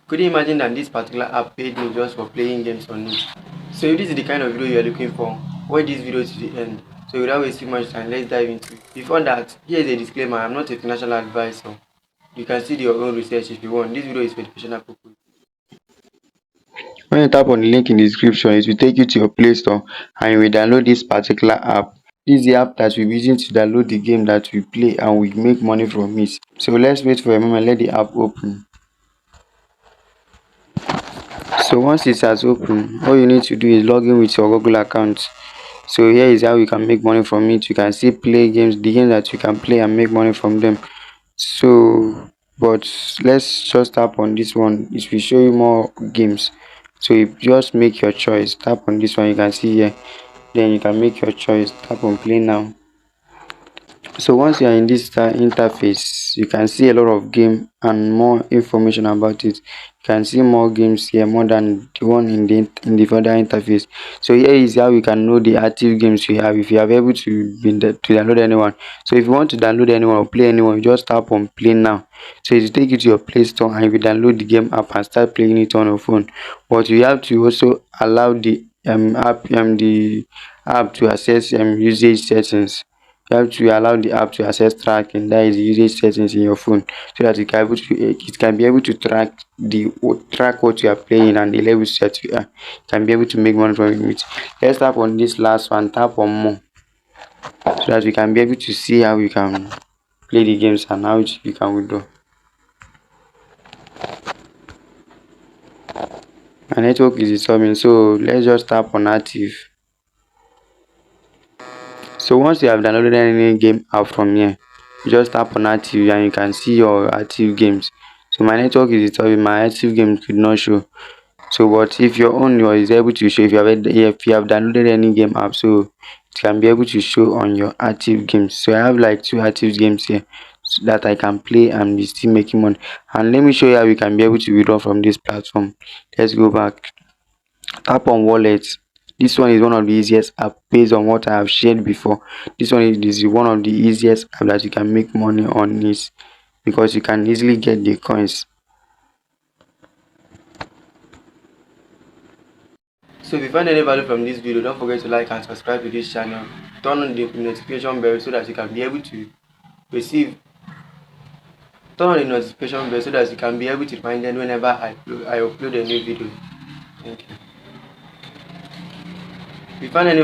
Could you imagine that this particular app paid me just for playing games on it? So if this is the kind of video you are looking for, watch this video to the end. So without wasting much time, let's dive into it. Before that, here is a disclaimer: I'm not a financial advisor. You can see your own research if you want. This video is for educational purpose. When you tap on the link in the description, it will take you to your Play Store and you will download this particular app. This is the app that we're using to download the game that we play and we make money from it. So let's wait for a moment, let the app open. So once it has opened, all you need to do is log in with your Google account. So here is how you can make money from it. You can see play games, the games that you can play and make money from them. So but let's just tap on this one. It will show you more games. So you just make your choice. Tap on this one, you can see here. Then you can make your choice. Tap on play now. So once you are in this interface, you can see a lot of game and more information about it. You can see more games here, more than the one in the further interface. So here is how you can know the active games you have, if you are able to download anyone. So if you want to download anyone or play anyone, you just tap on play now. So it will take you to your Play Store and you will download the game app and start playing it on your phone. But you have to also allow the app to access usage settings. You have to allow the app to access tracking, that is the usage settings in your phone, so that it can be able to track what you are playing and the level set you are. You can be able to make money from it. Let's tap on this last one, tap on more, so that we can be able to see how we can play the games and how you can withdraw. My network is disturbing, so let's just tap on active. So once you have downloaded any game app from here, you just tap on active and you can see your active games. So my network is disturbing, my active games could not show. So but if your own is able to show, if you have downloaded any game app, so it can be able to show on your active games. So I have like 2 active games here so that I can play and be still making money. And let me show you how we can be able to withdraw from this platform. Let's go back. Tap on wallet. This one is one of the easiest app based on what I have shared before. This one is one of the easiest app that you can make money on this, because you can easily get the coins. So if you find any value from this video, don't forget to like and subscribe to this channel. Turn on the notification bell so that you can be able to receive. Turn on the notification bell so that you can be able to find them whenever I upload a new video. Thank you. If you find any